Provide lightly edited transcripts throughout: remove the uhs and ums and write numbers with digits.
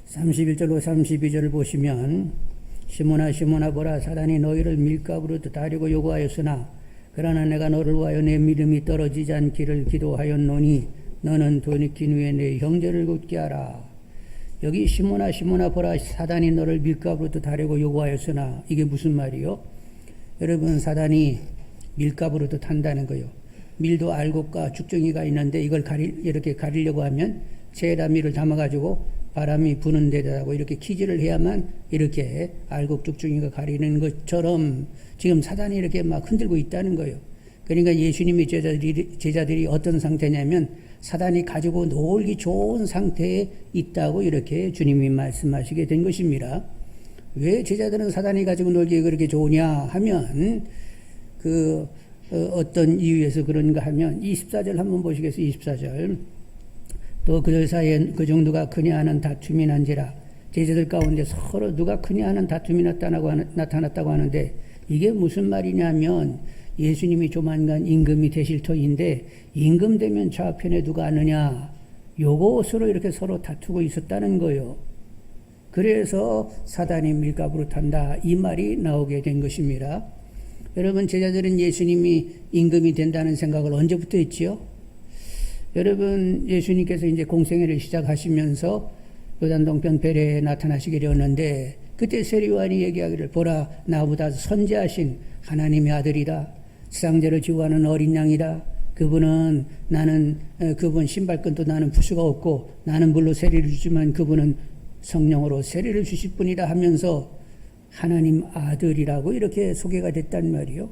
31절로 32절을 보시면 시몬아 시몬아 보라 사단이 너희를 밀가부로 다리고 요구하였으나 그러나 내가 너를 위하여 내 믿음이 떨어지지 않기를 기도하였노니 너는 돌이킨 후에 내 형제를 굳게 하라. 여기 시몬아 시몬아 보라 사단이 너를 밀가부로 다리고 요구하였으나 이게 무슨 말이요? 여러분 사단이 밀가부로 탄다는 거요. 밀도 알곡과 죽정이가 있는데 이걸 이렇게 가리려고 하면 채에다 밀을 담아가지고 바람이 부는 데다가 이렇게 키질을 해야만 이렇게 알곡 죽정이가 가리는 것처럼 지금 사단이 이렇게 막 흔들고 있다는 거예요. 그러니까 예수님의 제자들이 어떤 상태냐면 사단이 가지고 놀기 좋은 상태에 있다고 이렇게 주님이 말씀하시게 된 것입니다. 왜 제자들은 사단이 가지고 놀기 그렇게 좋으냐 하면 어떤 이유에서 그런가 하면 24절 한번 보시겠어요. 24절. 또 그들 사이에 그 정도가 크냐 하는 다툼이 난지라. 제자들 가운데 서로 누가 크냐 하는 다툼이 나타났다고 하는데 이게 무슨 말이냐면 예수님이 조만간 임금이 되실 터인데 임금 되면 좌편에 누가 앉느냐 요것으로 이렇게 서로 다투고 있었다는 거예요. 그래서 사단이 밀가부로 탄다 이 말이 나오게 된 것입니다. 여러분 제자들은 예수님이 임금이 된다는 생각을 언제부터 했지요? 여러분 예수님께서 이제 공생애를 시작하시면서 요단동편 베레에 나타나시게 되었는데 그때 세리요한이 얘기하기를 보라 나보다 선지하신 하나님의 아들이다. 세상죄를 지우하는 어린 양이다. 그분은 그분 신발끈도 나는 부수가 없고 나는 물로 세리를 주지만 그분은 성령으로 세리를 주실 분이다 하면서 하나님 아들이라고 이렇게 소개가 됐단 말이요.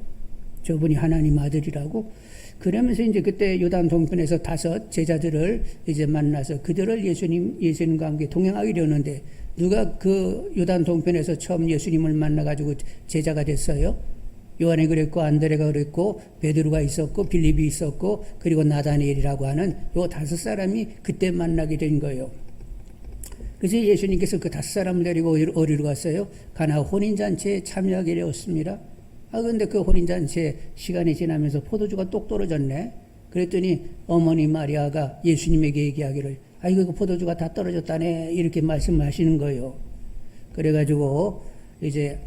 저분이 하나님 아들이라고. 그러면서 이제 그때 요단 동편에서 5 제자들을 이제 만나서 그들을 예수님과 함께 동행하게 되었는데 누가 그 요단 동편에서 처음 예수님을 만나가지고 제자가 됐어요? 요한이 그랬고 안드레가 그랬고 베드로가 있었고 빌립이 있었고 그리고 나다니엘이라고 하는 요 5 사람이 그때 만나게 된 거예요. 그래서 예수님께서 그 5 사람을 데리고 어디로 갔어요? 가나 혼인잔치에 참여하게 되었습니다. 근데 그 혼인잔치에 시간이 지나면서 포도주가 똑 떨어졌네. 그랬더니 어머니 마리아가 예수님에게 얘기하기를 이거 포도주가 다 떨어졌다네 이렇게 말씀하시는 거예요. 그래가지고 이제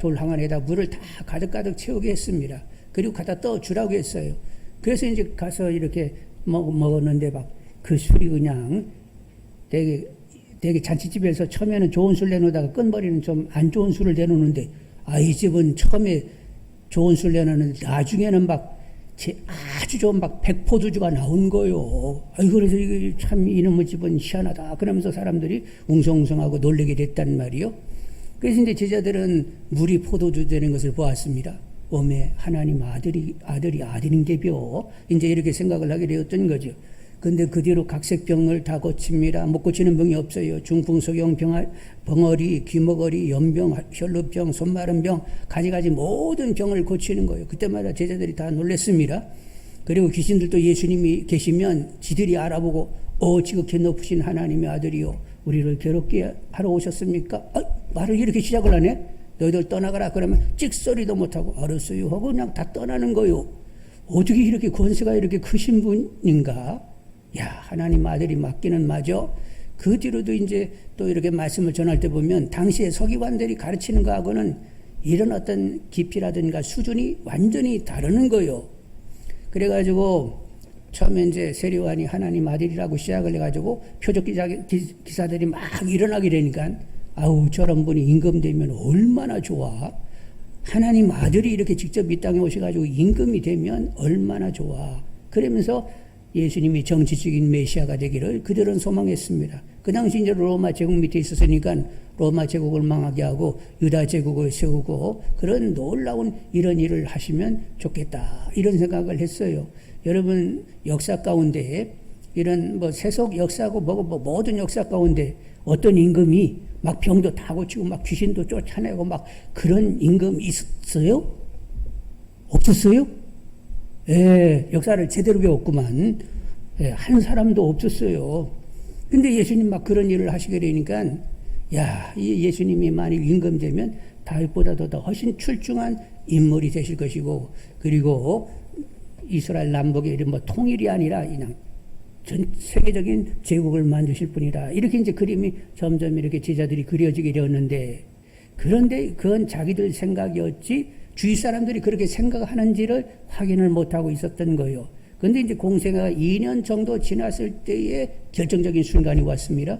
돌 항아리에다 물을 다 가득가득 채우게 했습니다. 그리고 갖다 떠주라고 했어요. 그래서 이제 가서 이렇게 먹었는데 막 그 술이 그냥 되게 잔치집에서 처음에는 좋은 술 내놓다가 끝머리는 좀 안 좋은 술을 내놓는데 이 집은 처음에 좋은 술 내놓는데 나중에는 아주 좋은 백포도주가 나온 거요. 그래서 이거 참 이놈의 집은 희한하다. 그러면서 사람들이 웅성웅성하고 놀라게 됐단 말이요. 그래서 이제 제자들은 물이 포도주 되는 것을 보았습니다. 어메 하나님 아들이 아들인게벼. 이제 이렇게 생각을 하게 되었던 거죠. 근데 그 뒤로 각색병을 다 고칩니다. 못 고치는 병이 없어요. 중풍소경, 벙어리, 귀머거리, 연병, 혈루병, 손마른 병, 가지가지 모든 병을 고치는 거예요. 그때마다 제자들이 다 놀랐습니다. 그리고 귀신들도 예수님이 계시면 지들이 알아보고 지극히 높으신 하나님의 아들이요 우리를 괴롭게 하러 오셨습니까? 말을 이렇게 시작을 하네. 너희들 떠나가라 그러면 찍소리도 못하고 알았어요 하고 그냥 다 떠나는 거요. 어떻게 이렇게 권세가 이렇게 크신 분인가? 하나님 아들이 맞기는 맞아. 그 뒤로도 이제 또 이렇게 말씀을 전할 때 보면 당시에 서기관들이 가르치는 거하고는 이런 어떤 깊이라든가 수준이 완전히 다르는 거예요. 그래가지고 처음에 이제 세리요한이 하나님 아들이라고 시작을 해가지고 표적 기사들이 막 일어나게 되니까 저런 분이 임금되면 얼마나 좋아. 하나님 아들이 이렇게 직접 이 땅에 오셔가지고 임금이 되면 얼마나 좋아. 그러면서 예수님이 정치적인 메시아가 되기를 그들은 소망했습니다. 그 당시 이제 로마 제국 밑에 있었으니까 로마 제국을 망하게 하고 유다 제국을 세우고 그런 놀라운 이런 일을 하시면 좋겠다. 이런 생각을 했어요. 여러분 역사 가운데 이런 세속 역사고 모든 역사 가운데 어떤 임금이 막 병도 다 고치고 막 귀신도 쫓아내고 막 그런 임금이 있었어요? 없었어요? 역사를 제대로 배웠구만. 한 사람도 없었어요. 근데 예수님 막 그런 일을 하시게 되니까 이 예수님이 만일 임금되면 다윗보다도 더 훨씬 출중한 인물이 되실 것이고 그리고 이스라엘 남북의 통일이 아니라 그냥 전 세계적인 제국을 만드실 분이다. 이렇게 이제 그림이 점점 이렇게 제자들이 그려지게 되었는데, 그런데 그건 자기들 생각이었지 주위 사람들이 그렇게 생각하는지를 확인을 못하고 있었던 거예요. 그런데 이제 공생애가 2년 정도 지났을 때에 결정적인 순간이 왔습니다.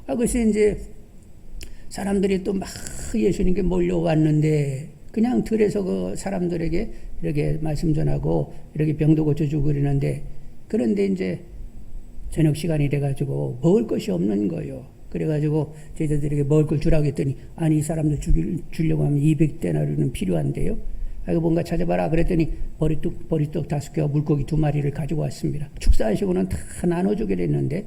그래서 이제 사람들이 또 막 예수님께 몰려왔는데, 그냥 들에서 그 사람들에게 이렇게 말씀 전하고 이렇게 병도 고쳐주고 그러는데, 그런데 이제 저녁 시간이 돼가지고 먹을 것이 없는 거예요. 그래가지고 제자들에게 먹을 걸 주라고 했더니, 아니, 이 사람들 주려고 하면 200데나리온은 필요한데요. 뭔가 찾아봐라 그랬더니 보리떡 5개와 물고기 2마리를 가지고 왔습니다. 축사하시고는 다 나눠주게 됐는데,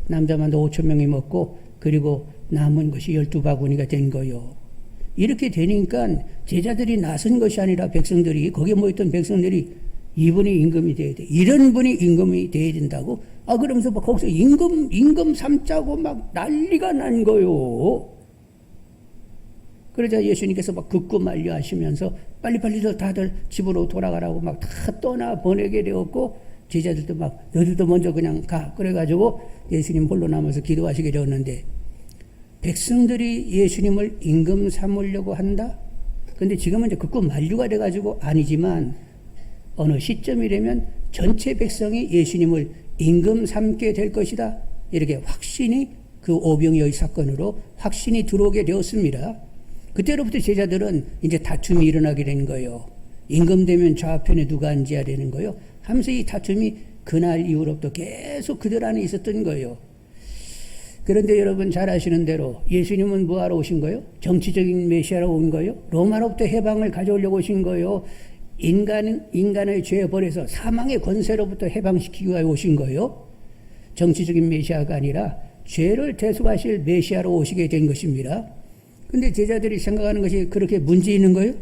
남자만도 5,000명이 먹고, 그리고 남은 것이 12바구니가 된 거예요. 이렇게 되니까 제자들이 나선 것이 아니라 백성들이, 거기에 모였던 백성들이 이분이 임금이 돼야 돼, 이런 분이 임금이 돼야 된다고, 그러면서 막 거기서 임금 삼자고 막 난리가 난 거요. 그러자 예수님께서 막 극구 만류하시면서 빨리빨리 다들 집으로 돌아가라고 막 다 떠나 보내게 되었고, 제자들도 막 너희들도 먼저 그냥 가. 그래가지고 예수님 홀로 남아서 기도하시게 되었는데, 백성들이 예수님을 임금 삼으려고 한다? 근데 지금은 이제 극구 만류가 돼가지고 아니지만, 어느 시점이 되면 전체 백성이 예수님을 임금 삼게 될 것이다. 이렇게 확신이, 그 오병이의 사건으로 확신이 들어오게 되었습니다. 그때로부터 제자들은 이제 다툼이 일어나게 된 거예요. 임금 되면 좌편에 누가 앉아야 되는 거예요. 하면서 이 다툼이 그날 이후로부터 계속 그들 안에 있었던 거예요. 그런데 여러분 잘 아시는 대로 예수님은 뭐하러 오신 거예요? 정치적인 메시아로 온 거예요? 로마로부터 해방을 가져오려고 오신 거예요? 인간의 죄에 버려서 사망의 권세로부터 해방시키기 위해 오신 거예요? 정치적인 메시아가 아니라 죄를 대속하실 메시아로 오시게 된 것입니다. 근데 제자들이 생각하는 것이 그렇게 문제 있는 거예요?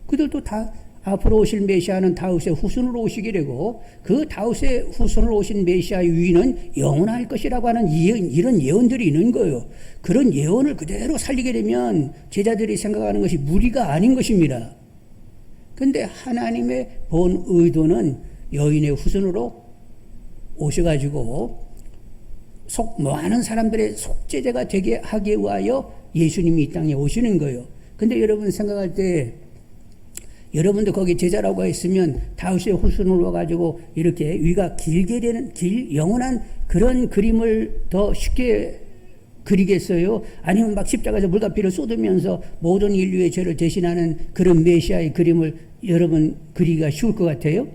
그들도 다 앞으로 오실 메시아는 다윗의 후손으로 오시게 되고, 그 다윗의 후손으로 오신 메시아의 위는 영원할 것이라고 하는 이런 예언들이 있는 거예요. 그런 예언을 그대로 살리게 되면 제자들이 생각하는 것이 무리가 아닌 것입니다. 근데 하나님의 본 의도는 여인의 후손으로 오셔가지고 많은 사람들의 속죄제가 되게 하기 위하여 예수님이 이 땅에 오시는 거예요. 근데 여러분 생각할 때, 여러분도 거기 제자라고 했으면 다윗의 후손으로 와가지고 이렇게 위가 길게 되는 영원한 그런 그림을 더 쉽게 그리겠어요? 아니면 막 십자가에서 물과 피를 쏟으면서 모든 인류의 죄를 대신하는 그런 메시아의 그림을 여러분 그리기가 쉬울 것 같아요?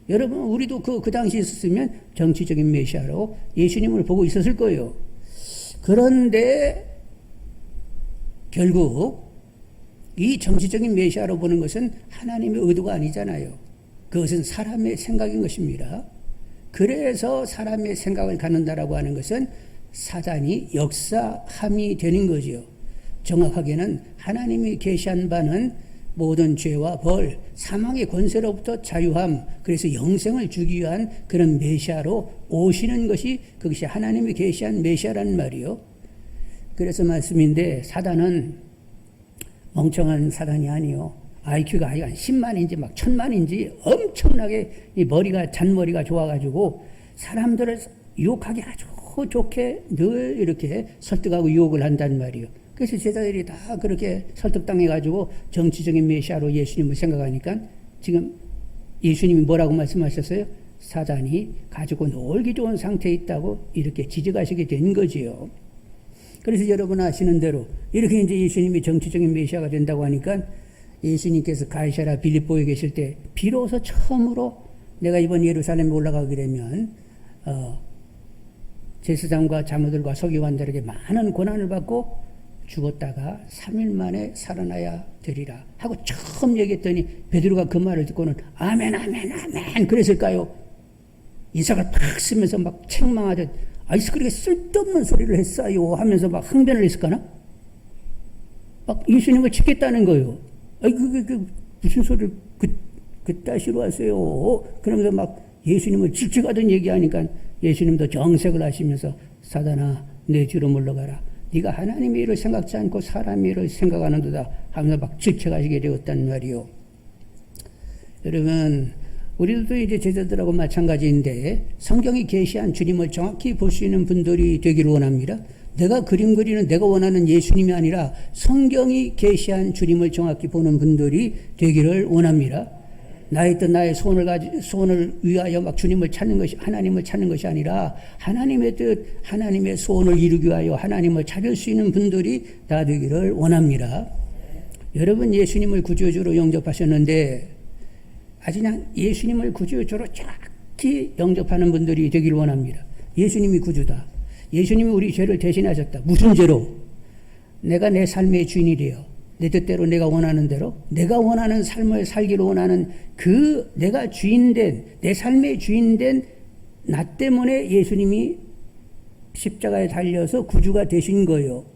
여러분, 우리도 그 당시에 있었으면 정치적인 메시아로 예수님을 보고 있었을 거예요. 그런데 결국 이 정치적인 메시아로 보는 것은 하나님의 의도가 아니잖아요. 그것은 사람의 생각인 것입니다. 그래서 사람의 생각을 갖는다라고 하는 것은 사단이 역사함이 되는 거지요. 정확하게는 하나님이 계시한 바는 모든 죄와 벌, 사망의 권세로부터 자유함, 그래서 영생을 주기 위한 그런 메시아로 오시는 것이, 그것이 하나님이 계시한 메시아라는 말이요. 그래서 말씀인데, 사단은 멍청한 사단이 아니요. IQ가 한 10만인지 막 1000만인지 엄청나게 이 머리가, 잔머리가 좋아가지고 사람들을 유혹하기 아주 좋게 늘 이렇게 설득하고 유혹을 한단 말이요. 그래서 제자들이 다 그렇게 설득당해가지고 정치적인 메시아로 예수님을 생각하니까, 지금 예수님이 뭐라고 말씀하셨어요? 사단이 가지고 놀기 좋은 상태에 있다고 이렇게 지적하시게 된 거지요. 그래서 여러분 아시는 대로 이렇게 이제 예수님이 정치적인 메시아가 된다고 하니까, 예수님께서 가이사랴 빌립보에 계실 때 비로소 처음으로 내가 이번 예루살렘에 올라가게 되면 제사장과 자모들과 서기관들에게 많은 고난을 받고 죽었다가 3일 만에 살아나야 되리라 하고 처음 얘기했더니, 베드로가 그 말을 듣고는 아멘 아멘 아멘 그랬을까요? 인상을 팍 쓰면서 막 책망하듯, 아이스 그렇게 쓸데없는 소리를 했어요 하면서 막 항변을 했을까나? 막 예수님을 찍겠다는 거예요. 그게 무슨 소리를 그따시로 하세요? 그러면서 막 예수님을 질책하던 얘기하니까 예수님도 정색을 하시면서, 사단아 내 뒤로 물러가라. 네가 하나님의 일을 생각지 않고 사람의 일을 생각하는도다 하면서 막 질책하시게 되었단 말이요. 여러분, 우리들도 이제 제자들하고 마찬가지인데 성경이 계시한 주님을 정확히 볼 수 있는 분들이 되기를 원합니다. 내가 그림 그리는 내가 원하는 예수님이 아니라 성경이 계시한 주님을 정확히 보는 분들이 되기를 원합니다. 나의 뜻, 나의 소원을 위하여 막 주님을 찾는 것이, 하나님을 찾는 것이 아니라 하나님의 뜻, 하나님의 소원을 이루기 위하여 하나님을 찾을 수 있는 분들이 다 되기를 원합니다. 여러분 예수님을 구주주로 영접하셨는데 아주 그냥 예수님을 구주주로 정확히 영접하는 분들이 되기를 원합니다. 예수님이 구주다. 예수님이 우리 죄를 대신하셨다. 무슨 죄로? 내가 내 삶의 주인이 되어 내 뜻대로 내가 원하는 대로 내가 원하는 삶을 살기를 원하는 그 내가 주인된 내 삶의 주인된 나 때문에 예수님이 십자가에 달려서 구주가 되신 거예요.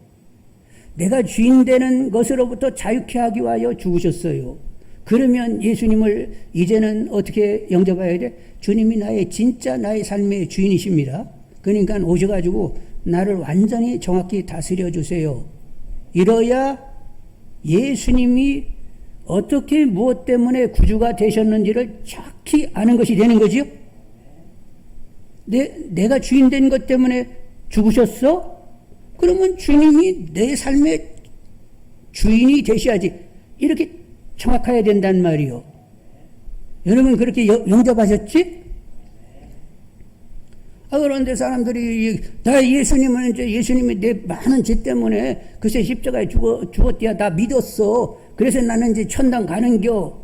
내가 주인되는 것으로부터 자유케 하기 위하여 죽으셨어요. 그러면 예수님을 이제는 어떻게 영접해야 돼? 주님이 나의 진짜 나의 삶의 주인이십니다. 그러니까 오셔가지고 나를 완전히 정확히 다스려 주세요. 이러야 예수님이 어떻게 무엇 때문에 구주가 되셨는지를 정확히 아는 것이 되는 거지요. 내가 주인 된 것 때문에 죽으셨어? 그러면 주님이 내 삶의 주인이 되셔야지. 이렇게 정확해야 된단 말이요. 여러분 그렇게 영접하셨지? 그런데 사람들이 나 예수님은 이제 예수님이 내 많은 죄 때문에 그새 십자가에 죽었디야 나 믿었어. 그래서 나는 이제 천당 가는겨.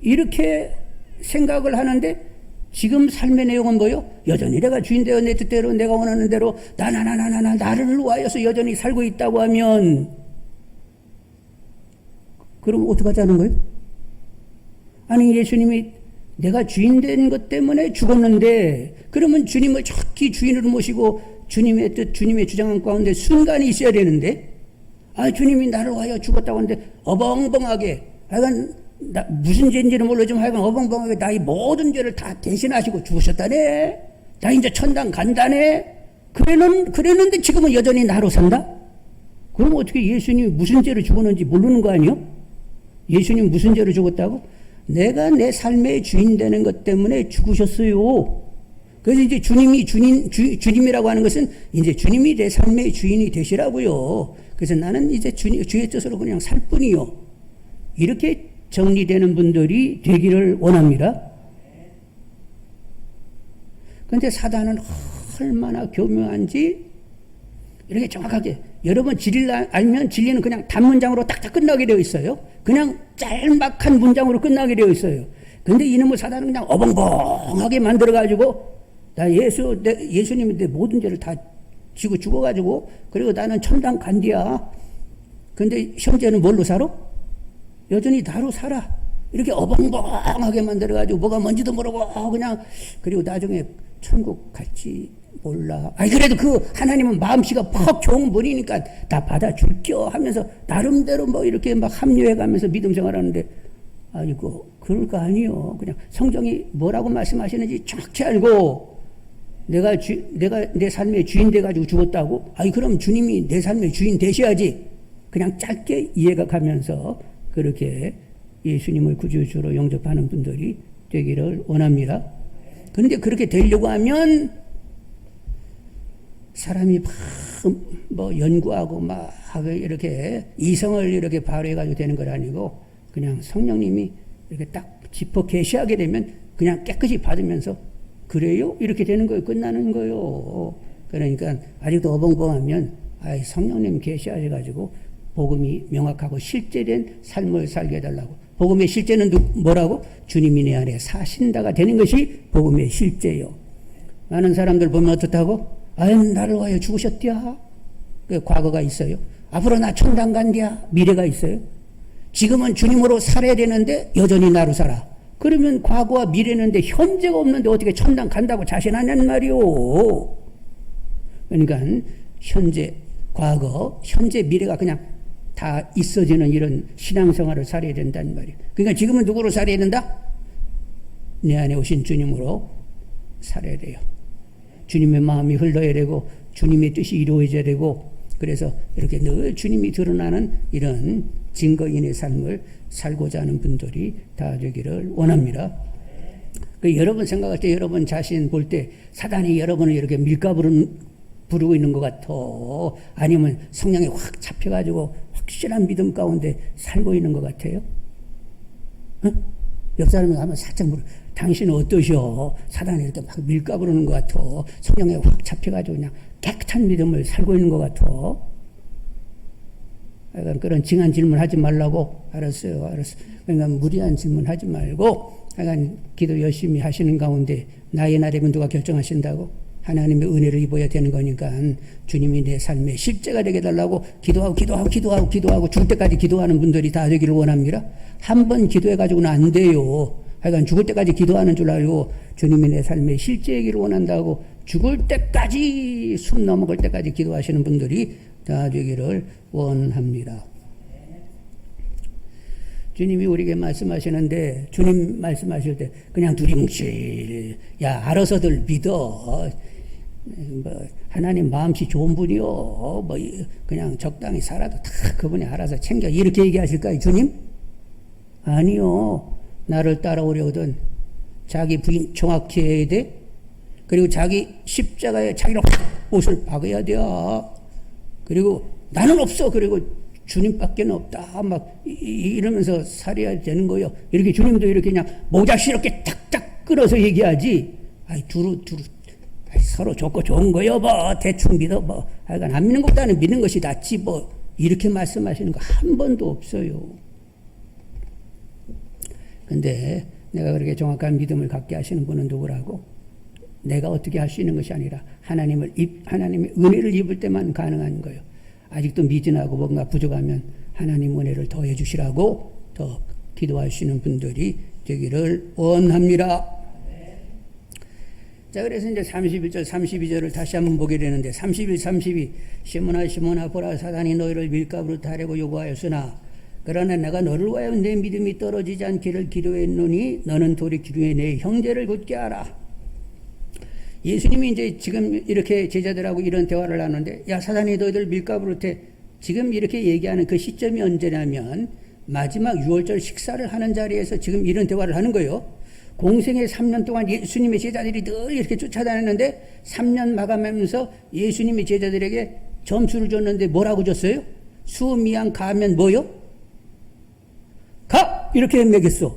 이렇게 생각을 하는데 지금 삶의 내용은 뭐요? 여전히 내가 주인 되어 내 뜻대로 내가 원하는 대로 나를 위하여서 여전히 살고 있다고 하면 그럼 어떡하자는 거예요? 아니 예수님이 내가 주인 된 것 때문에 죽었는데 그러면 주님을 정확히 주인으로 모시고 주님의 뜻, 주님의 주장 가운데 순간이 있어야 되는데 주님이 나를 위하여 죽었다고 하는데 어벙벙하게 하여간 무슨 죄인지는 모르지만 하여간 어벙벙하게 나의 모든 죄를 다 대신하시고 죽으셨다네. 나 이제 천당 간다네. 그랬는데 지금은 여전히 나로 산다? 그럼 어떻게 예수님이 무슨 죄를 죽었는지 모르는 거 아니요? 예수님 무슨 죄를 죽었다고? 내가 내 삶의 주인 되는 것 때문에 죽으셨어요. 그래서 이제 주님이라고 하는 것은 이제 주님이 내 삶의 주인이 되시라고요. 그래서 나는 이제 주의 뜻으로 그냥 살 뿐이요. 이렇게 정리되는 분들이 되기를 원합니다. 그런데 사단은 얼마나 교묘한지 이렇게 정확하게 여러분 진리를 알면 진리는 그냥 단문장으로 딱딱 끝나게 되어 있어요. 그냥 짤막한 문장으로 끝나게 되어 있어요. 근데 이놈의 사단은 그냥 어벙벙하게 만들어가지고 예수님이 내 모든 죄를 다 지고 죽어가지고 그리고 나는 천당 간디야. 근데 현재는 뭘로 살아? 여전히 나로 살아. 이렇게 어벙벙하게 만들어가지고 뭐가 뭔지도 모르고 그냥 그리고 나중에 천국 갈지 몰라. 그래도 그 하나님은 마음씨가 퍽 좋은 분이니까 다 받아줄겨 하면서 나름대로 뭐 이렇게 막 합류해가면서 믿음 생활하는데 그럴 거 아니요. 그냥 성경이 뭐라고 말씀하시는지 정확히 알고 내가 내 삶의 주인 돼가지고 죽었다고? 그럼 주님이 내 삶의 주인 되셔야지. 그냥 짧게 이해가 가면서 그렇게 예수님을 구주주로 영접하는 분들이 되기를 원합니다. 그런데 그렇게 되려고 하면 사람이 막 연구하고 막 이렇게 이성을 이렇게 발휘해가지고 되는 건 아니고 그냥 성령님이 이렇게 딱 짚어 계시하게 되면 그냥 깨끗이 받으면서 그래요? 이렇게 되는 거예요. 끝나는 거예요. 그러니까 아직도 어벙벙하면 성령님 계시하셔가지고 복음이 명확하고 실제된 삶을 살게 해달라고. 복음의 실제는 뭐라고? 주님이 내 안에 사신다가 되는 것이 복음의 실제요. 많은 사람들 보면 어떻다고? 나를 위하여 죽으셨디야. 그 과거가 있어요. 앞으로 나 천당 간디야. 미래가 있어요. 지금은 주님으로 살아야 되는데 여전히 나로 살아. 그러면 과거와 미래는데 현재가 없는데 어떻게 천당 간다고 자신하냔 말이오. 그러니까 현재, 과거, 현재, 미래가 그냥 다 있어지는 이런 신앙생활을 살아야 된다는 말이에요. 그러니까 지금은 누구로 살아야 된다? 내 안에 오신 주님으로 살아야 돼요. 주님의 마음이 흘러야 되고 주님의 뜻이 이루어져야 되고 그래서 이렇게 늘 주님이 드러나는 이런 증거인의 삶을 살고자 하는 분들이 다 되기를 원합니다. 그 여러분 생각할 때 여러분 자신 볼 때 사단이 여러분을 이렇게 부르고 있는 것 같아? 아니면 성령에 확 잡혀가지고 확실한 믿음 가운데 살고 있는 것 같아요? 응? 옆 사람이 한번 살짝 당신은 어떠셔? 사단이 이렇게 막 밀가부르는 것 같아? 성령에 확 잡혀가지고 그냥 깨끗한 믿음을 살고 있는 것 같아? 약간 그런 징한 질문 하지 말라고. 알았어요. 그러니까 무리한 질문 하지 말고 약간 기도 열심히 하시는 가운데 나의 나름은 누가 결정하신다고? 하나님의 은혜를 입어야 되는 거니까 주님이 내 삶의 실제가 되게 달라고 기도하고 죽을 때까지 기도하는 분들이 다 되기를 원합니다. 한 번 기도해가지고는 안 돼요. 하여간 죽을 때까지 기도하는 줄 알고 주님이 내 삶의 실제이기를 원한다고 죽을 때까지 숨 넘어갈 때까지 기도하시는 분들이 다 되기를 원합니다. 주님이 우리에게 말씀하시는데 주님 말씀하실 때 그냥 두리뭉실 야 알아서들 믿어 뭐 하나님 마음씨 좋은 분이요 뭐 그냥 적당히 살아도 다 그분이 알아서 챙겨 이렇게 얘기하실까요 주님? 아니요. 나를 따라오려거든 자기 부인 정확히 해야 돼. 그리고 자기 십자가에 자기를 확 옷을 박아야 돼. 그리고 나는 없어. 그리고 주님밖에 없다. 막 이러면서 살아야 되는 거예요. 이렇게 주님도 이렇게 그냥 모자시럽게 탁탁 끌어서 얘기하지. 아이 두루 서로 좋고 좋은 거요. 뭐 대충 믿어. 뭐 하여간 안 믿는 것보다는 믿는 것이 낫지. 뭐 이렇게 말씀하시는 거 한 번도 없어요. 근데 내가 그렇게 정확한 믿음을 갖게 하시는 분은 누구라고? 내가 어떻게 할 수 있는 것이 아니라 하나님의 은혜를 입을 때만 가능한 거예요. 아직도 미진하고 뭔가 부족하면 하나님 은혜를 더해 주시라고 더 기도하시는 분들이 되기를 원합니다. 자, 그래서 이제 31절, 32절을 다시 한번 보게 되는데 31, 32 시몬아 보라 사단이 너희를 밀가부로 타려고 요구하였으나 그러나 내가 너를 위하여 내 믿음이 떨어지지 않기를 기도했노니 너는 돌이키되 내 형제를 굳게 하라. 예수님이 이제 지금 이렇게 제자들하고 이런 대화를 하는데 야 사단이 너희들 밀가부로 태 지금 이렇게 얘기하는 그 시점이 언제냐면 마지막 6월절 식사를 하는 자리에서 지금 이런 대화를 하는 거예요. 공생의 3년 동안 예수님의 제자들이 늘 이렇게 쫓아다녔는데 3년 마감하면서 예수님이 제자들에게 점수를 줬는데 뭐라고 줬어요? 수, 미양, 가면 뭐요? 가! 이렇게 매겼어.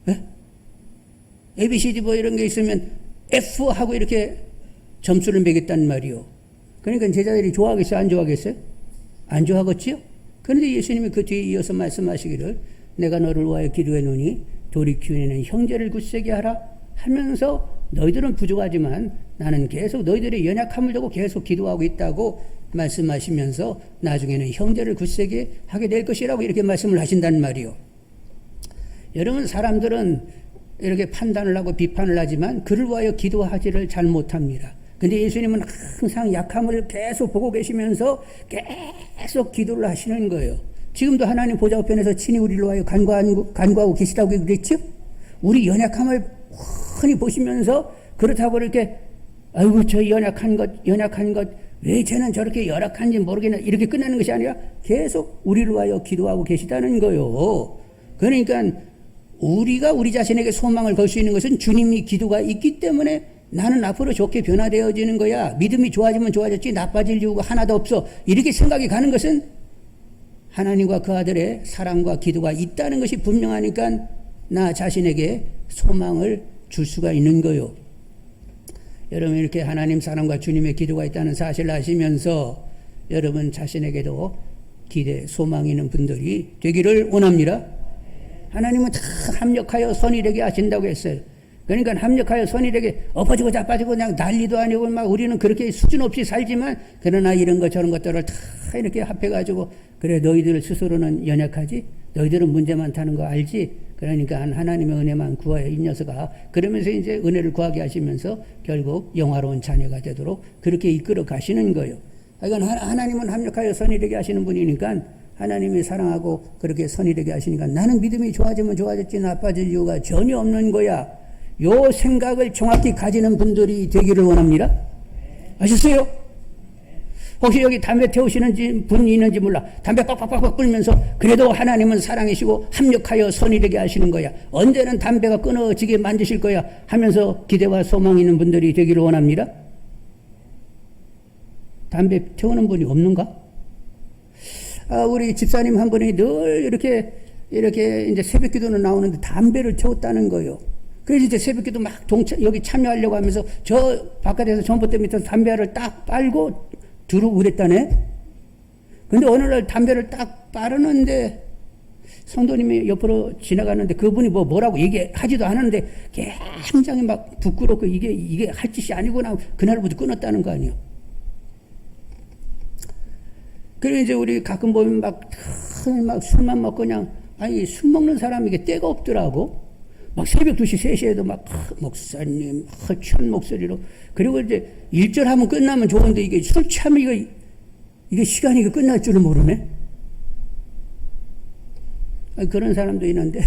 네? ABCD 뭐 이런 게 있으면 F 하고 이렇게 점수를 매겼단 말이요. 그러니까 제자들이 좋아하겠어요? 안 좋아하겠어요? 안 좋아하겠지요? 그런데 예수님이 그 뒤에 이어서 말씀하시기를 내가 너를 위하여 기도해노니 돌이키는 형제를 굳세게 하라 하면서 너희들은 부족하지만 나는 계속 너희들의 연약함을 두고 계속 기도하고 있다고 말씀하시면서 나중에는 형제를 굳세게 하게 될 것이라고 이렇게 말씀을 하신단 말이요. 여러분 사람들은 이렇게 판단을 하고 비판을 하지만 그를 위하여 기도하지를 잘 못합니다. 근데 예수님은 항상 약함을 계속 보고 계시면서 계속 기도를 하시는 거예요. 지금도 하나님 보좌 우편에서 친히 우리를 위하여 간구하고 계시다고 그랬죠? 우리 연약함을 훤히 보시면서 그렇다고 이렇게 아이고 저 연약한 것 왜 쟤는 저렇게 열악한지 모르겠네 이렇게 끝나는 것이 아니라 계속 우리를 위하여 기도하고 계시다는 거예요. 그러니까 우리가 우리 자신에게 소망을 걸 수 있는 것은 주님이 기도가 있기 때문에 나는 앞으로 좋게 변화되어지는 거야. 믿음이 좋아지면 좋아졌지 나빠질 이유가 하나도 없어. 이렇게 생각이 가는 것은 하나님과 그 아들의 사랑과 기도가 있다는 것이 분명하니까 나 자신에게 소망을 줄 수가 있는 거요. 여러분 이렇게 하나님 사랑과 주님의 기도가 있다는 사실을 아시면서 여러분 자신에게도 기대, 소망이 있는 분들이 되기를 원합니다. 하나님은 다 합력하여 선이 되게 하신다고 했어요. 그러니까 합력하여 선이 되게 엎어지고 자빠지고 그냥 난리도 아니고 막 우리는 그렇게 수준 없이 살지만 그러나 이런 것 저런 것들을 다 이렇게 합해가지고 그래 너희들 스스로는 연약하지? 너희들은 문제 많다는 거 알지? 그러니까 하나님의 은혜만 구하여 이 녀석아 그러면서 이제 은혜를 구하게 하시면서 결국 영화로운 자녀가 되도록 그렇게 이끌어 가시는 거예요. 그러니까 하나님은 합력하여 선이 되게 하시는 분이니까 하나님이 사랑하고 그렇게 선이 되게 하시니까 나는 믿음이 좋아지면 좋아졌지 나빠질 이유가 전혀 없는 거야. 요 생각을 정확히 가지는 분들이 되기를 원합니다. 아셨어요? 혹시 여기 담배 태우시는 분이 있는지 몰라. 담배 빡빡빡 불면서 그래도 하나님은 사랑이시고 합력하여 선이 되게 하시는 거야. 언제는 담배가 끊어지게 만드실 거야 하면서 기대와 소망이 있는 분들이 되기를 원합니다. 담배 태우는 분이 없는가? 우리 집사님 한 분이 늘 이렇게 이제 새벽 기도는 나오는데 담배를 태웠다는 거예요. 그래서 이제 새벽 기도 막 여기 참여하려고 하면서 저 바깥에서 전봇대 밑에서 담배를 딱 빨고 들어오고 그랬다네. 근데 어느 날 담배를 딱 빠르는데 성도님이 옆으로 지나가는데 그분이 뭐라고 얘기하지도 않았는데 굉장히 막 부끄럽고 이게 할 짓이 아니구나. 그날부터 끊었다는 거 아니에요. 그리고 이제 우리 가끔 보면 막 술만 먹고 그냥, 술 먹는 사람이 이게 때가 없더라고. 막 새벽 2시, 3시에도 막, 목사님, 허천 목소리로. 그리고 이제 일절하면 끝나면 좋은데 이게 술 취하면 이게 시간이 끝날 줄을 모르네. 그런 사람도 있는데,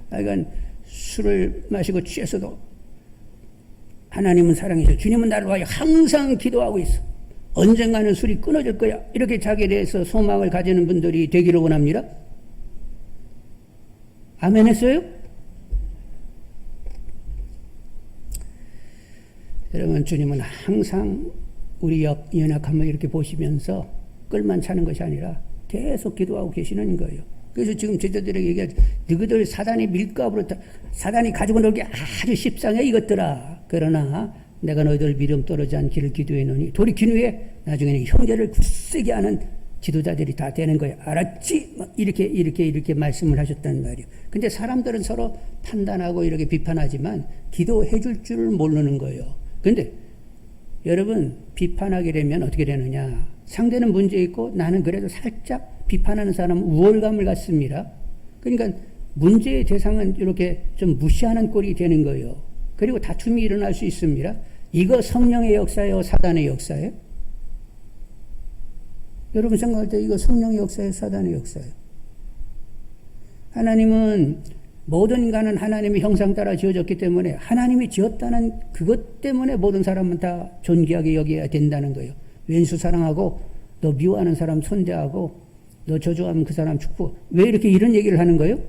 그러니까 술을 마시고 취해서도 하나님은 사랑이셔. 주님은 나를 위하여 항상 기도하고 있어. 언젠가는 술이 끊어질 거야. 이렇게 자기에 대해서 소망을 가지는 분들이 되기를 원합니다. 아멘 했어요? 여러분, 주님은 항상 우리 연약함을 이렇게 보시면서 끌만 차는 것이 아니라 계속 기도하고 계시는 거예요. 그래서 지금 제자들에게 얘기하죠. 너희들 사단이 밀가부로 사단이 가지고 놀기 아주 십상해 이것들아. 그러나 내가 너희들 믿음 떨어지지 않기를 기도했노니 돌이킨 후에 나중에는 형제를 굳세게 하는 지도자들이 다 되는 거야. 알았지? 이렇게 말씀을 하셨단 말이에요. 근데 사람들은 서로 판단하고 이렇게 비판하지만 기도해 줄 줄 모르는 거예요. 근데 여러분, 비판하게 되면 어떻게 되느냐? 상대는 문제 있고 나는 그래도 살짝 비판하는 사람은 우월감을 갖습니다. 그러니까 문제의 대상은 이렇게 좀 무시하는 꼴이 되는 거예요. 그리고 다툼이 일어날 수 있습니다. 이거 성령의 역사예요? 사단의 역사예요? 여러분 생각할 때 이거 성령의 역사예요? 사단의 역사예요? 하나님은 모든 인간은 하나님의 형상 따라 지어졌기 때문에 하나님이 지었다는 그것 때문에 모든 사람은 다 존귀하게 여겨야 된다는 거예요. 왼수 사랑하고 너 미워하는 사람 손대하고 너 저주하면 그 사람 축복. 왜 이렇게 이런 얘기를 하는 거예요?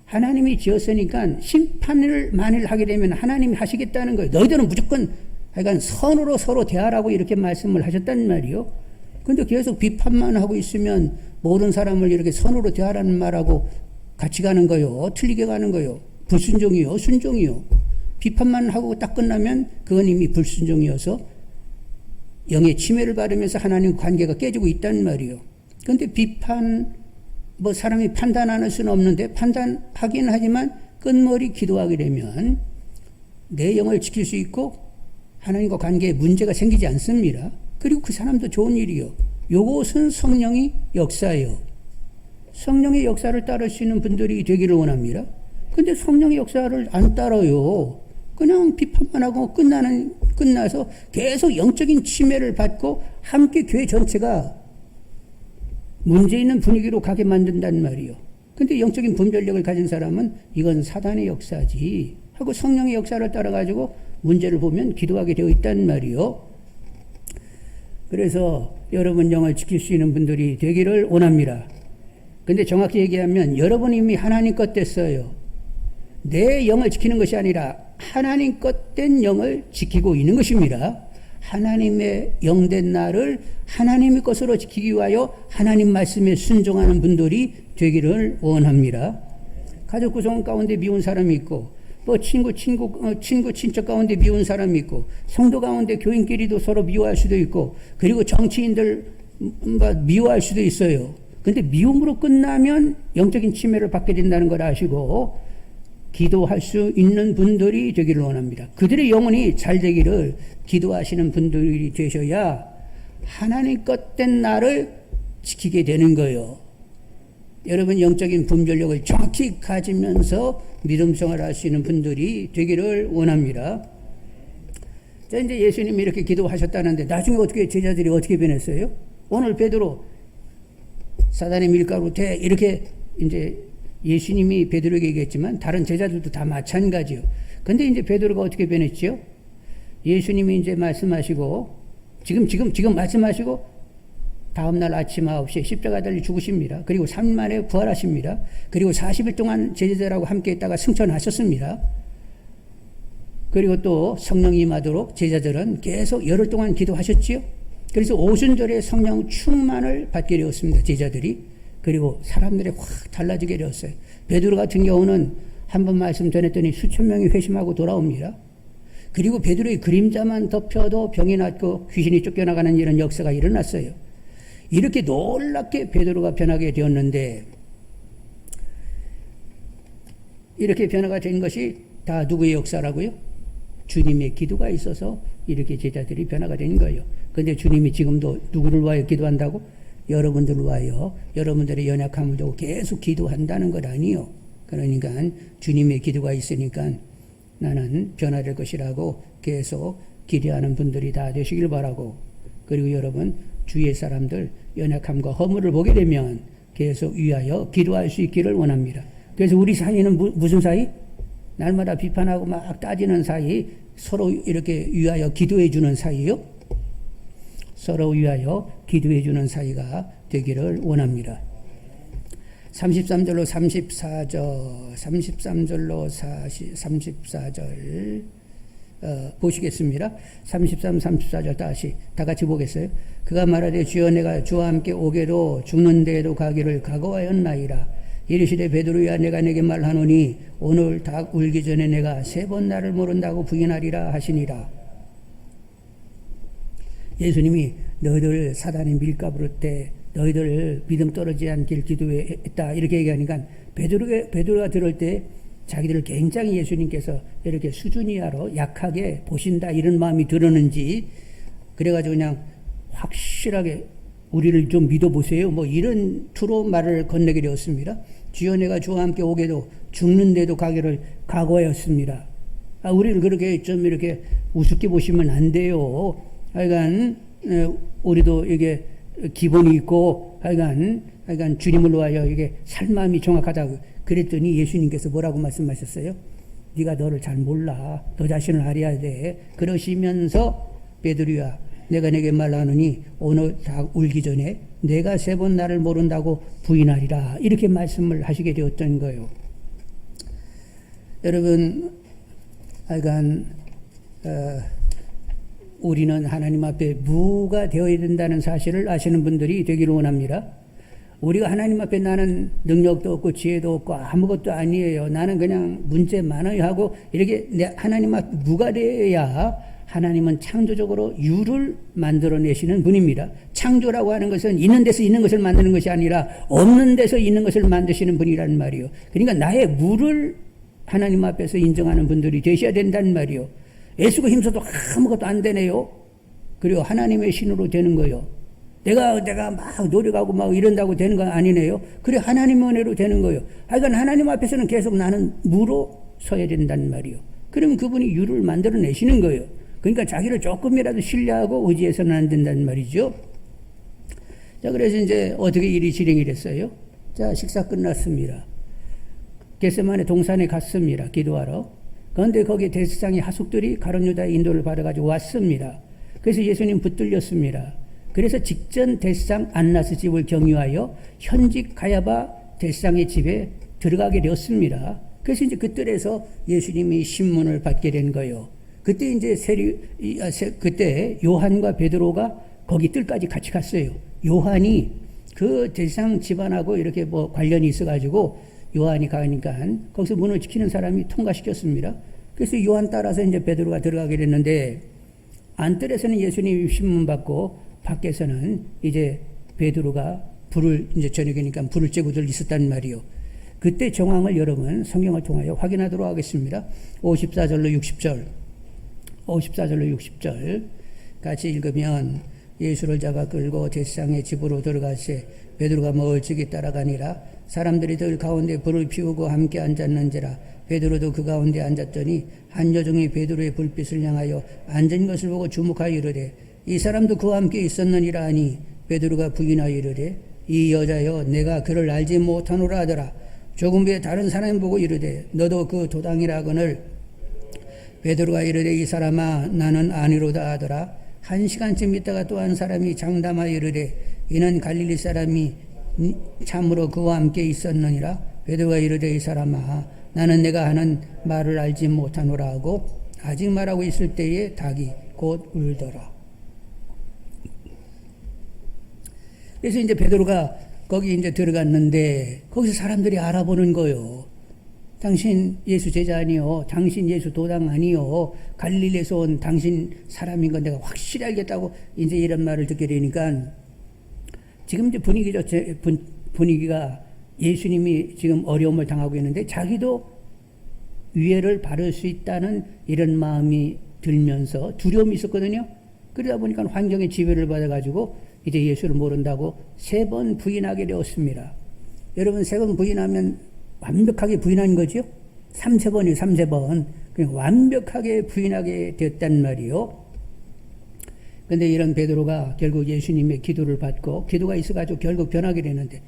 하나님이 지었으니까 심판을 만일 하게 되면 하나님이 하시겠다는 거예요. 너희들은 무조건 하여간 선으로 서로 대하라고 이렇게 말씀을 하셨단 말이요. 근데 계속 비판만 하고 있으면 모든 사람을 이렇게 선으로 대하라는 말하고 같이 가는 거요. 틀리게 가는 거요. 불순종이요. 순종이요. 비판만 하고 딱 끝나면 그건 이미 불순종이어서 영의 침해를 받으면서 하나님 관계가 깨지고 있단 말이요. 근데 비판, 사람이 판단할 수는 없는데 판단하긴 하지만 끝머리 기도하게 되면 내 영을 지킬 수 있고 하나님과 관계에 문제가 생기지 않습니다. 그리고 그 사람도 좋은 일이요. 요것은 성령의 역사예요. 성령의 역사를 따를 수 있는 분들이 되기를 원합니다. 근데 성령의 역사를 안 따라요. 그냥 비판만 하고 끝나서 계속 영적인 침해를 받고 함께 교회 전체가 문제 있는 분위기로 가게 만든단 말이에요. 근데 영적인 분별력을 가진 사람은 이건 사단의 역사지 하고 성령의 역사를 따라가지고 문제를 보면 기도하게 되어 있단 말이에요. 그래서 여러분 영을 지킬 수 있는 분들이 되기를 원합니다. 근데 정확히 얘기하면 여러분이 이미 하나님 것 됐어요. 내 영을 지키는 것이 아니라 하나님 것 된 영을 지키고 있는 것입니다. 하나님의 영된 나를 하나님의 것으로 지키기 위하여 하나님 말씀에 순종하는 분들이 되기를 원합니다. 가족 구성 가운데 미운 사람이 있고 친구 친척 가운데 미운 사람이 있고 성도 가운데 교인끼리도 서로 미워할 수도 있고 그리고 정치인들 미워할 수도 있어요. 근데 미움으로 끝나면 영적인 침해를 받게 된다는 걸 아시고 기도할 수 있는 분들이 되기를 원합니다. 그들의 영혼이 잘 되기를 기도하시는 분들이 되셔야 하나님 것 된 나를 지키게 되는 거예요. 여러분 영적인 분별력을 정확히 가지면서 믿음생활을 할 수 있는 분들이 되기를 원합니다. 자, 이제 예수님이 이렇게 기도하셨다는데 나중에 어떻게 제자들이 어떻게 변했어요? 오늘 베드로 사단의 밀가루 대 이렇게 이제 예수님이 베드로에게 얘기했지만 다른 제자들도 다 마찬가지요. 근데 이제 베드로가 어떻게 변했죠? 예수님이 이제 말씀하시고 지금 말씀하시고 다음날 아침 9시에 십자가 달려 죽으십니다. 그리고 3일 만에 부활하십니다. 그리고 40일 동안 제자들하고 함께 있다가 승천하셨습니다. 그리고 또 성령 임하도록 제자들은 계속 열흘 동안 기도하셨지요. 그래서 오순절에 성령 충만을 받게 되었습니다. 제자들이. 그리고 사람들이 확 달라지게 되었어요. 베드로 같은 경우는 한 번 말씀 전했더니 수천 명이 회심하고 돌아옵니다. 그리고 베드로의 그림자만 덮여도 병이 낫고 귀신이 쫓겨나가는 이런 역사가 일어났어요. 이렇게 놀랍게 베드로가 변하게 되었는데, 이렇게 변화가 된 것이 다 누구의 역사라고요? 주님의 기도가 있어서 이렇게 제자들이 변화가 된 거예요. 그런데 주님이 지금도 누구를 위하여 기도한다고? 여러분들을 위하여 여러분들의 연약함을 두고 계속 기도한다는 것 아니요. 그러니까 주님의 기도가 있으니까 나는 변화될 것이라고 계속 기대하는 분들이 다 되시길 바라고, 그리고 여러분 주위의 사람들 연약함과 허물을 보게 되면 계속 위하여 기도할 수 있기를 원합니다. 그래서 우리 사이는 무슨 사이? 날마다 비판하고 막 따지는 사이, 서로 이렇게 위하여 기도해 주는 사이요. 서로 위하여 기도해 주는 사이가 되기를 원합니다. 33절로 34절, 33절로 34절 보시겠습니다. 33, 34절 다 같이 보겠어요. 그가 말하되 주여 내가 주와 함께 오게도 죽는 데에도 가기를 각오하였나이다. 이르시되 베드로야 내가 내게 말하노니 오늘 닭 울기 전에 내가 3번 나를 모른다고 부인하리라 하시니라. 예수님이 너희들 사단이 밀가 부를 때 너희들 믿음 떨어지지 않길 기도했다 이렇게 얘기하니까 베드로가 들을 때 자기들을 굉장히 예수님께서 이렇게 수준 이하로 약하게 보신다 이런 마음이 들었는지, 그래가지고 그냥 확실하게 우리를 좀 믿어보세요 뭐 이런 투로 말을 건네게 되었습니다. 주여 내가 주와 함께 오게도 죽는데도 가기를 각오하였습니다. 우리를 그렇게 좀 이렇게 우습게 보시면 안 돼요. 하여간 우리도 이게 기본이 있고 하여간 주님을 위하여 이게 살 마음이 정확하다고 그랬더니 예수님께서 뭐라고 말씀하셨어요? 네가 너를 잘 몰라. 너 자신을 알아야 돼. 그러시면서 베드로야 내가 내게 말하노니 오늘 닭 울기 전에 내가 3번 나를 모른다고 부인하리라 이렇게 말씀을 하시게 되었던 거예요. 여러분 하여간 우리는 하나님 앞에 무가 되어야 된다는 사실을 아시는 분들이 되기를 원합니다. 우리가 하나님 앞에 나는 능력도 없고 지혜도 없고 아무것도 아니에요. 나는 그냥 문제 많아요 하고 이렇게 하나님 앞에 무가 되어야 하나님은 창조적으로 유를 만들어내시는 분입니다. 창조라고 하는 것은 있는 데서 있는 것을 만드는 것이 아니라 없는 데서 있는 것을 만드시는 분이라는 말이에요. 그러니까 나의 무를 하나님 앞에서 인정하는 분들이 되셔야 된다는 말이에요. 애쓰고 힘써도 아무것도 안 되네요. 그리고 하나님의 신으로 되는 거예요. 내가 막 노력하고 막 이런다고 되는 건 아니네요. 그래 하나님의 은혜로 되는 거예요. 하여간 하나님 앞에서는 계속 나는 무로 서야 된다는 말이에요. 그러면 그분이 유를 만들어내시는 거예요. 그러니까 자기를 조금이라도 신뢰하고 의지해서는 안 된다는 말이죠. 자, 그래서 이제 어떻게 일이 진행이 됐어요? 자, 식사 끝났습니다. 겟세마네 동산에 갔습니다. 기도하러. 그런데 거기 대제사장의 하숙들이 가룟 유다의 인도를 받아가지고 왔습니다. 그래서 예수님 붙들렸습니다. 그래서 직전 대제사장 안나스 집을 경유하여 현직 가야바 대제사장의 집에 들어가게 되었습니다. 그래서 이제 그 뜰에서 예수님이 신문을 받게 된 거예요. 그때 이제 그때 요한과 베드로가 거기 뜰까지 같이 갔어요. 요한이 그 대제사장 집안하고 이렇게 뭐 관련이 있어가지고 요한이 가니까 거기서 문을 지키는 사람이 통과시켰습니다. 그래서 요한 따라서 이제 베드로가 들어가게 됐는데 안뜰에서는 예수님이 신문 받고 밖에서는 이제 베드로가 불을 이제 저녁이니까 불을 쬐고들 있었단 말이요. 그때 정황을 여러분 성경을 통하여 확인하도록 하겠습니다. 54절로 60절. 54절로 60절 같이 읽으면 예수를 잡아 끌고 대제사장의 집으로 들어가세 베드로가 멀찍이 따라가니라. 사람들이 들 가운데 불을 피우고 함께 앉았는지라. 베드로도 그 가운데 앉았더니 한 여종이 베드로의 불빛을 향하여 앉은 것을 보고 주목하여 이르되 이 사람도 그와 함께 있었느니라 하니 베드로가 부인하여 이르되 이 여자여 내가 그를 알지 못하노라 하더라. 조금 후에 다른 사람이 보고 이르되 너도 그 도당이라거늘. 베드로가 이르되 이 사람아 나는 아니로다 하더라. 1시간쯤 있다가 또 한 사람이 장담하여 이르되 이는 갈릴리 사람이 참으로 그와 함께 있었느니라. 베드로가 이르되 이 사람아 나는 내가 하는 말을 알지 못하노라 하고 아직 말하고 있을 때에 닭이 곧 울더라. 그래서 이제 베드로가 거기 이제 들어갔는데 거기서 사람들이 알아보는 거요. 당신 예수 제자 아니요, 당신 예수 도당 아니요, 갈릴리에서 온 당신 사람인 건 내가 확실히 알겠다고 이제 이런 말을 듣게 되니까 지금 이제 분위기가 예수님이 지금 어려움을 당하고 있는데 자기도 위해를 바를 수 있다는 이런 마음이 들면서 두려움이 있었거든요. 그러다 보니까 환경의 지배를 받아가지고 이제 예수를 모른다고 3번 부인하게 되었습니다. 여러분 3번 부인하면 완벽하게 부인한 거죠? 3세번이에요. 3세번. 그냥 완벽하게 부인하게 됐단 말이요. 그런데 이런 베드로가 결국 예수님의 기도를 받고 기도가 있어가지고 결국 변하게 되는데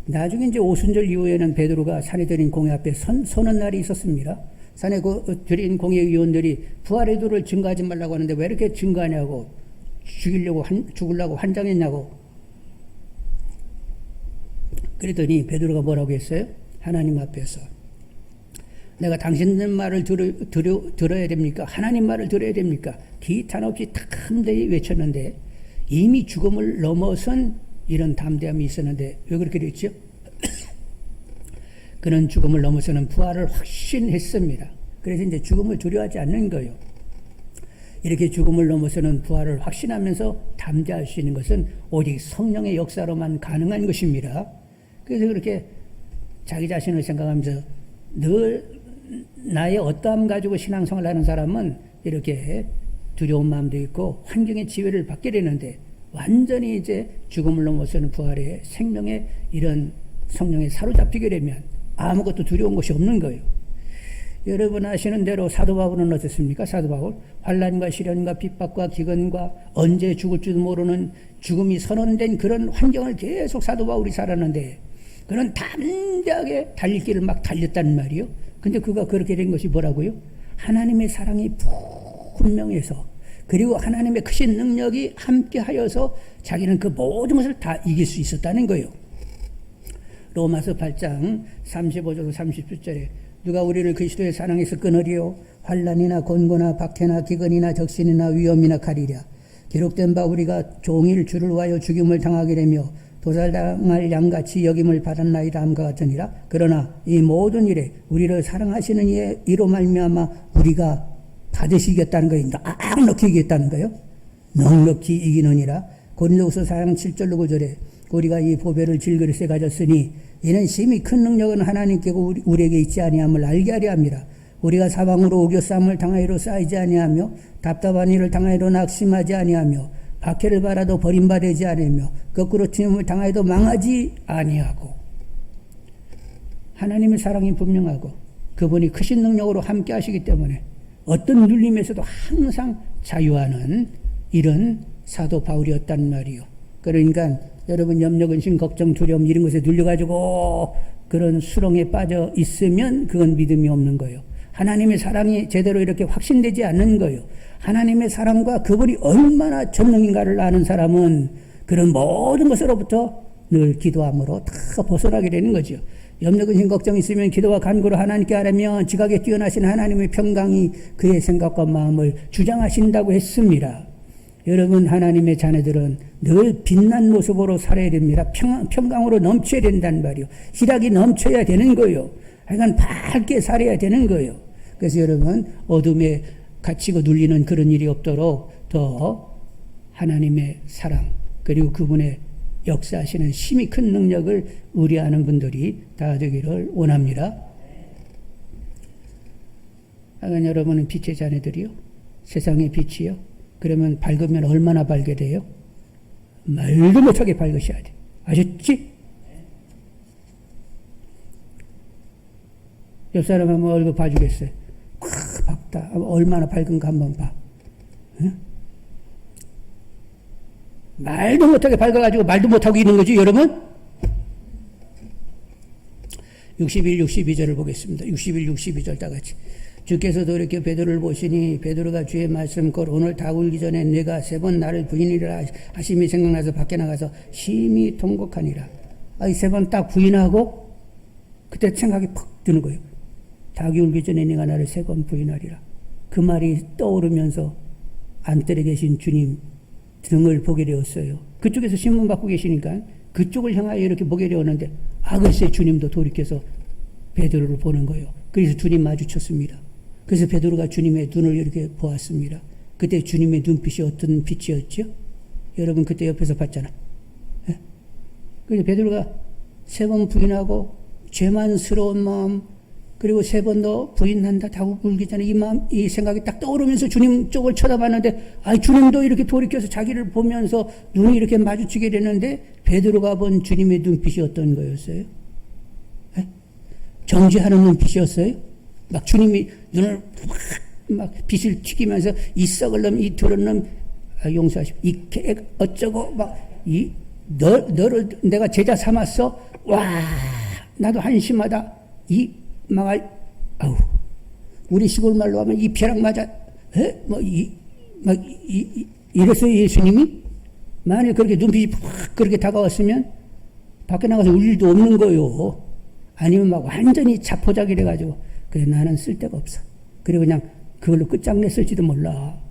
나중에 이제 오순절 이후에는 베드로가 산에 들인 공회 앞에 서는 날이 있었습니다. 산에 들인 공회의원들이 부활의 기도를 증거하지 말라고 하는데 왜 이렇게 증거하냐고, 죽으려고 환장했냐고. 그랬더니 베드로가 뭐라고 했어요? 하나님 앞에서 내가 당신들 말을 들어야 됩니까? 하나님 말을 들어야 됩니까? 기탄 없이 담대히 외쳤는데 이미 죽음을 넘어선 이런 담대함이 있었는데 왜 그렇게 됐죠? 그는 죽음을 넘어서는 부활을 확신했습니다. 그래서 이제 죽음을 두려워하지 않는 거예요. 이렇게 죽음을 넘어서는 부활을 확신하면서 담대할 수 있는 것은 오직 성령의 역사로만 가능한 것입니다. 그래서 그렇게 자기 자신을 생각하면서 늘 나의 어떠함 가지고 신앙생활을 하는 사람은 이렇게 두려운 마음도 있고 환경의 지배를 받게 되는데 완전히 이제 죽음을 넘어서는 부활의 생명의 이런 성령에 사로잡히게 되면 아무것도 두려운 것이 없는 거예요. 여러분 아시는 대로 사도 바울은 어떻습니까? 사도 바울 환난과 시련과 핍박과 기근과 언제 죽을지도 모르는 죽음이 선언된 그런 환경을 계속 사도 바울이 살았는데 그는 담대하게 달릴 길을 막 달렸단 말이요. 근데 그가 그렇게 된 것이 뭐라고요? 하나님의 사랑이 분명해서 그리고 하나님의 크신 능력이 함께하여서 자기는 그 모든 것을 다 이길 수 있었다는 거예요. 로마서 8장 35절 30절에 누가 우리를 그리스도의 사랑에서 끊으리요? 환난이나 곤고나 박해나 기근이나 적신이나 위험이나 칼이랴. 기록된 바 우리가 종일 주를 위하여 죽임을 당하게 되며 도살당할 양같이 여김을 받았나이다 함과 같으니라. 그러나 이 모든 일에 우리를 사랑하시는 이로 말미암아 우리가 받으시겠다는 거예요. 넉넉히 이기겠다는 거예요. 넉넉히 이기느니라. 고린도후서 4장 7절 9절에 우리가 이 보배를 질그릇에 가졌으니 이는 심히 큰 능력은 하나님께고 우리에게 있지 아니함을 알게 하려 함이라. 우리가 사방으로 우겨싸움을 당하여도 쌓이지 아니하며 답답한 일을 당하여도 낙심하지 아니하며 박해를 받아도 버림받지 아니하며 거꾸로 튀김을 당하여도 망하지 아니하고 하나님의 사랑이 분명하고 그분이 크신 능력으로 함께 하시기 때문에 어떤 눌림에서도 항상 자유하는 이런 사도 바울이었단 말이요. 그러니까 여러분 염려, 근심, 걱정, 두려움 이런 것에 눌려가지고 그런 수렁에 빠져 있으면 그건 믿음이 없는 거예요. 하나님의 사랑이 제대로 이렇게 확신되지 않는 거예요. 하나님의 사랑과 그분이 얼마나 전능인가를 아는 사람은 그런 모든 것으로부터 늘 기도함으로 다 벗어나게 되는 거죠. 염려, 근심, 걱정이 있으면 기도와 간구로 하나님께 하라면 지각에 뛰어나신 하나님의 평강이 그의 생각과 마음을 주장하신다고 했습니다. 여러분 하나님의 자녀들은 늘 빛난 모습으로 살아야 됩니다. 평강으로 넘쳐야 된다는 말이요. 희락이 넘쳐야 되는 거예요. 하여간 밝게 살아야 되는 거예요. 그래서 여러분 어둠에 갇히고 눌리는 그런 일이 없도록 더 하나님의 사랑 그리고 그분의 역사하시는 심히 큰 능력을 의뢰하는 분들이 다 되기를 원합니다. 하여간 여러분은 빛의 자녀들이요. 세상의 빛이요. 그러면 밝으면 얼마나 밝게 돼요? 말도 못하게 밝으셔야 돼. 아셨지? 옆 사람 한번 얼굴 봐주겠어요? 밝다. 얼마나 밝은가 한번 봐. 응? 말도 못하게 밝아가지고 말도 못하고 있는 거지, 여러분? 61, 62절을 보겠습니다. 61, 62절 다 같이. 주께서도 이렇게 베드로를 보시니 베드로가 주의 말씀 곧 오늘 다 울기 전에 내가 3번 나를 부인이라 하심이 생각나서 밖에 나가서 심히 통곡하니라. 이 3번 딱 부인하고 그때 생각이 팍 드는 거예요. 닭이 울기 전에 내가 나를 3번 부인하리라. 그 말이 떠오르면서 안뜰에 계신 주님 등을 보게 되었어요. 그쪽에서 신문 받고 계시니까 그쪽을 향하여 이렇게 보게 되었는데 글쎄 주님도 돌이켜서 베드로를 보는 거예요. 그래서 주님 마주쳤습니다. 그래서 베드로가 주님의 눈을 이렇게 보았습니다. 그때 주님의 눈빛이 어떤 빛이었죠? 여러분 그때 옆에서 봤잖아. 예? 그래서 베드로가 3번 부인하고 죄만스러운 마음 그리고 3번 더 부인한다 다 울기 전에 이 마음 이 생각이 딱 떠오르면서 주님 쪽을 쳐다봤는데 주님도 이렇게 돌이켜서 자기를 보면서 눈이 이렇게 마주치게 되는데 베드로가 본 주님의 눈빛이 어떤 거였어요? 예? 정죄하는 눈빛이었어요? 막 주님이 눈을 막 빛을 튀기면서 이 썩을 놈, 이 더러운 놈, 용서하십시오. 이 개 어쩌고 너를 내가 제자 삼았어. 와, 나도 한심하다. 이 망할 우리 시골 말로 하면 이 벼락 맞아. 이랬어요 예수님이. 만약 그렇게 눈빛이 팍 그렇게 다가왔으면 밖에 나가서 울 일도 없는 거요. 아니면 막 완전히 자포자기를 해가지고 그래 나는 쓸데가 없어. 그리고 그냥 그걸로 끝장냈을지도 몰라.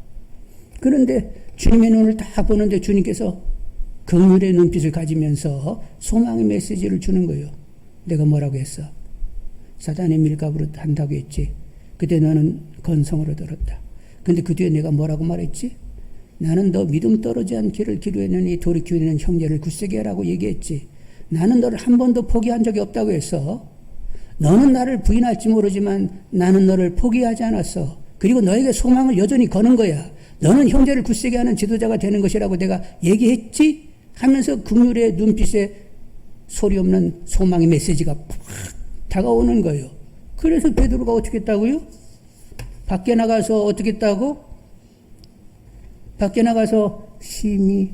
그런데 주님의 눈을 다 보는데 주님께서 긍휼의 눈빛을 가지면서 소망의 메시지를 주는 거예요. 내가 뭐라고 했어? 사단의 밀가부로 한다고 했지. 그때 너는 건성으로 들었다. 근데 그 뒤에 내가 뭐라고 말했지? 나는 너 믿음 떨어지지 않기를 기도했느니 돌이키는 형제를 굳세게 하라고 얘기했지. 나는 너를 한 번도 포기한 적이 없다고 했어. 너는 나를 부인할지 모르지만 나는 너를 포기하지 않았어. 그리고 너에게 소망을 여전히 거는 거야. 너는 형제를 굳세게 하는 지도자가 되는 것이라고 내가 얘기했지? 하면서 긍휼의 눈빛에 소리 없는 소망의 메시지가 팍 다가오는 거예요. 그래서 베드로가 어떻게 했다고요? 밖에 나가서 어떻게 했다고? 밖에 나가서 심히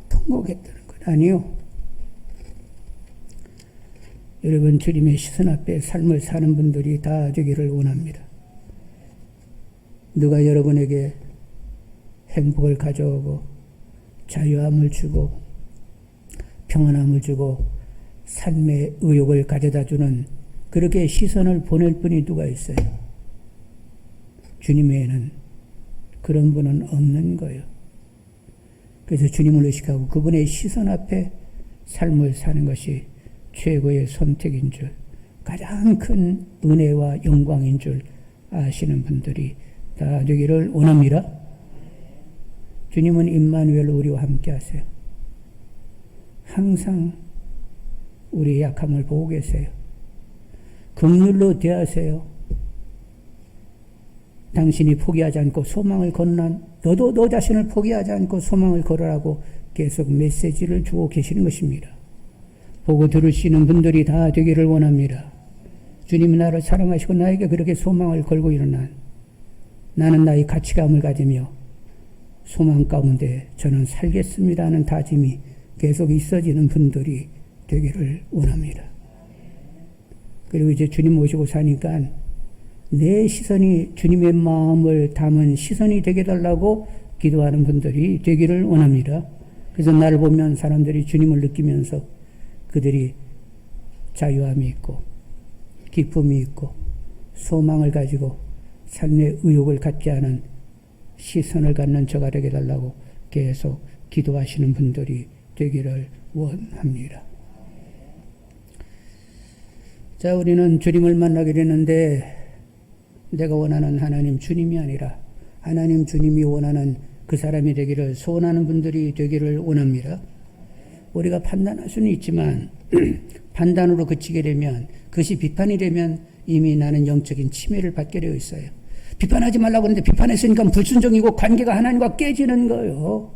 통곡했다는 건 아니요. 여러분 주님의 시선 앞에 삶을 사는 분들이 다 되기를 원합니다. 누가 여러분에게 행복을 가져오고 자유함을 주고 평안함을 주고 삶의 의욕을 가져다 주는 그렇게 시선을 보낼 분이 누가 있어요? 주님 외에는 그런 분은 없는 거예요. 그래서 주님을 의식하고 그분의 시선 앞에 삶을 사는 것이 최고의 선택인 줄, 가장 큰 은혜와 영광인 줄 아시는 분들이 다 되기를 원합니다. 주님은 임마누엘 우리와 함께 하세요. 항상 우리의 약함을 보고 계세요. 긍휼로 대하세요. 당신이 포기하지 않고 소망을 건넌 너도 너 자신을 포기하지 않고 소망을 걸으라고 계속 메시지를 주고 계시는 것입니다. 보고 들으시는 분들이 다 되기를 원합니다. 주님이 나를 사랑하시고 나에게 그렇게 소망을 걸고 일어난 나는 나의 가치감을 가지며 소망 가운데 저는 살겠습니다 하는 다짐이 계속 있어지는 분들이 되기를 원합니다. 그리고 이제 주님 모시고 사니까 내 시선이 주님의 마음을 담은 시선이 되게 달라고 기도하는 분들이 되기를 원합니다. 그래서 나를 보면 사람들이 주님을 느끼면서 그들이 자유함이 있고 기쁨이 있고 소망을 가지고 삶의 의욕을 갖게 하는 시선을 갖는 저가 되게 달라고 계속 기도하시는 분들이 되기를 원합니다. 자, 우리는 주님을 만나게 되는데 내가 원하는 하나님 주님이 아니라 하나님 주님이 원하는 그 사람이 되기를 소원하는 분들이 되기를 원합니다. 우리가 판단할 수는 있지만 판단으로 그치게 되면 그것이 비판이 되면 이미 나는 영적인 침해를 받게 되어 있어요. 비판하지 말라고 하는데 비판했으니까 불순종이고 관계가 하나님과 깨지는 거예요.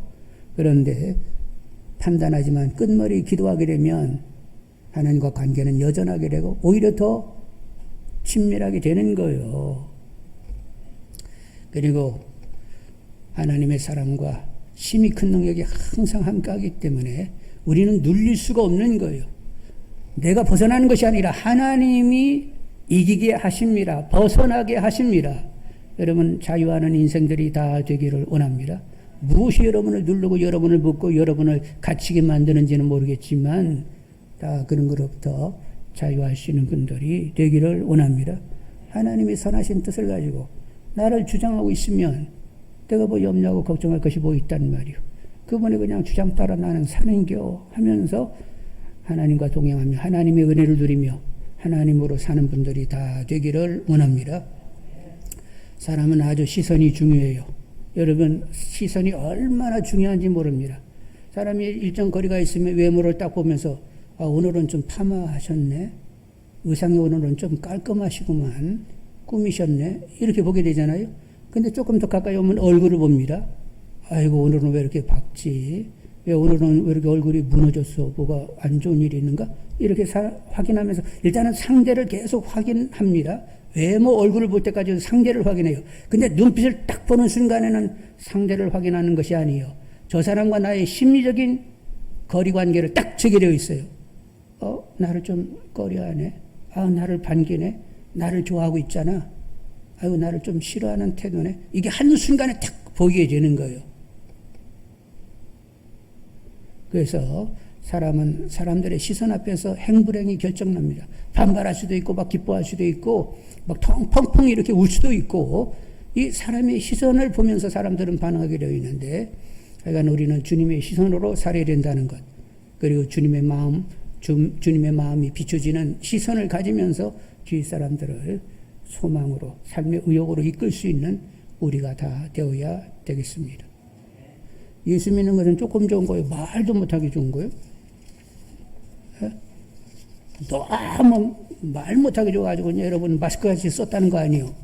그런데 판단하지만 끝머리 기도하게 되면 하나님과 관계는 여전하게 되고 오히려 더 친밀하게 되는 거예요. 그리고 하나님의 사랑과 심히 큰 능력이 항상 함께하기 때문에 우리는 눌릴 수가 없는 거예요. 내가 벗어나는 것이 아니라 하나님이 이기게 하십니다. 벗어나게 하십니다. 여러분 자유하는 인생들이 다 되기를 원합니다. 무엇이 여러분을 누르고 여러분을 묶고 여러분을 갇히게 만드는지는 모르겠지만 다 그런 것로부터 자유할 수 있는 분들이 되기를 원합니다. 하나님의 선하신 뜻을 가지고 나를 주장하고 있으면 내가 뭐 염려하고 걱정할 것이 뭐 있단 말이요. 그분이 그냥 주장 따라 나는 사는겨 하면서 하나님과 동행하며 하나님의 은혜를 누리며 하나님으로 사는 분들이 다 되기를 원합니다. 사람은 아주 시선이 중요해요. 여러분 시선이 얼마나 중요한지 모릅니다. 사람이 일정 거리가 있으면 외모를 딱 보면서 오늘은 좀 파마하셨네. 의상이 오늘은 좀 깔끔하시구만. 꾸미셨네. 이렇게 보게 되잖아요. 근데 조금 더 가까이 오면 얼굴을 봅니다. 아이고 오늘은 왜 이렇게 박지? 왜 오늘은 왜 이렇게 얼굴이 무너졌어? 뭐가 안 좋은 일이 있는가? 이렇게 확인하면서 일단은 상대를 계속 확인합니다. 외모 얼굴을 볼 때까지 상대를 확인해요. 근데 눈빛을 딱 보는 순간에는 상대를 확인하는 것이 아니에요. 저 사람과 나의 심리적인 거리관계를 딱 체계되어 있어요. 나를 좀 꺼려하네. 나를 반기네. 나를 좋아하고 있잖아. 아유 나를 좀 싫어하는 태도네. 이게 한순간에 딱 보이게 되는 거예요. 그래서 사람은 사람들의 시선 앞에서 행불행이 결정납니다. 반발할 수도 있고 막 기뻐할 수도 있고 막 펑펑 이렇게 울 수도 있고 이 사람의 시선을 보면서 사람들은 반응하게 되어 있는데 하여간 우리는 주님의 시선으로 살아야 된다는 것 그리고 주님의 마음이 비춰지는 시선을 가지면서 주위 사람들을 소망으로 삶의 의욕으로 이끌 수 있는 우리가 다 되어야 되겠습니다. 예수 믿는 것은 조금 좋은 거예요. 말도 못하기 좋은 거예요. 너무 말 못하게 좋아가지고 여러분 마스크같이 썼다는 거 아니에요.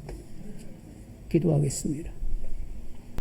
기도하겠습니다.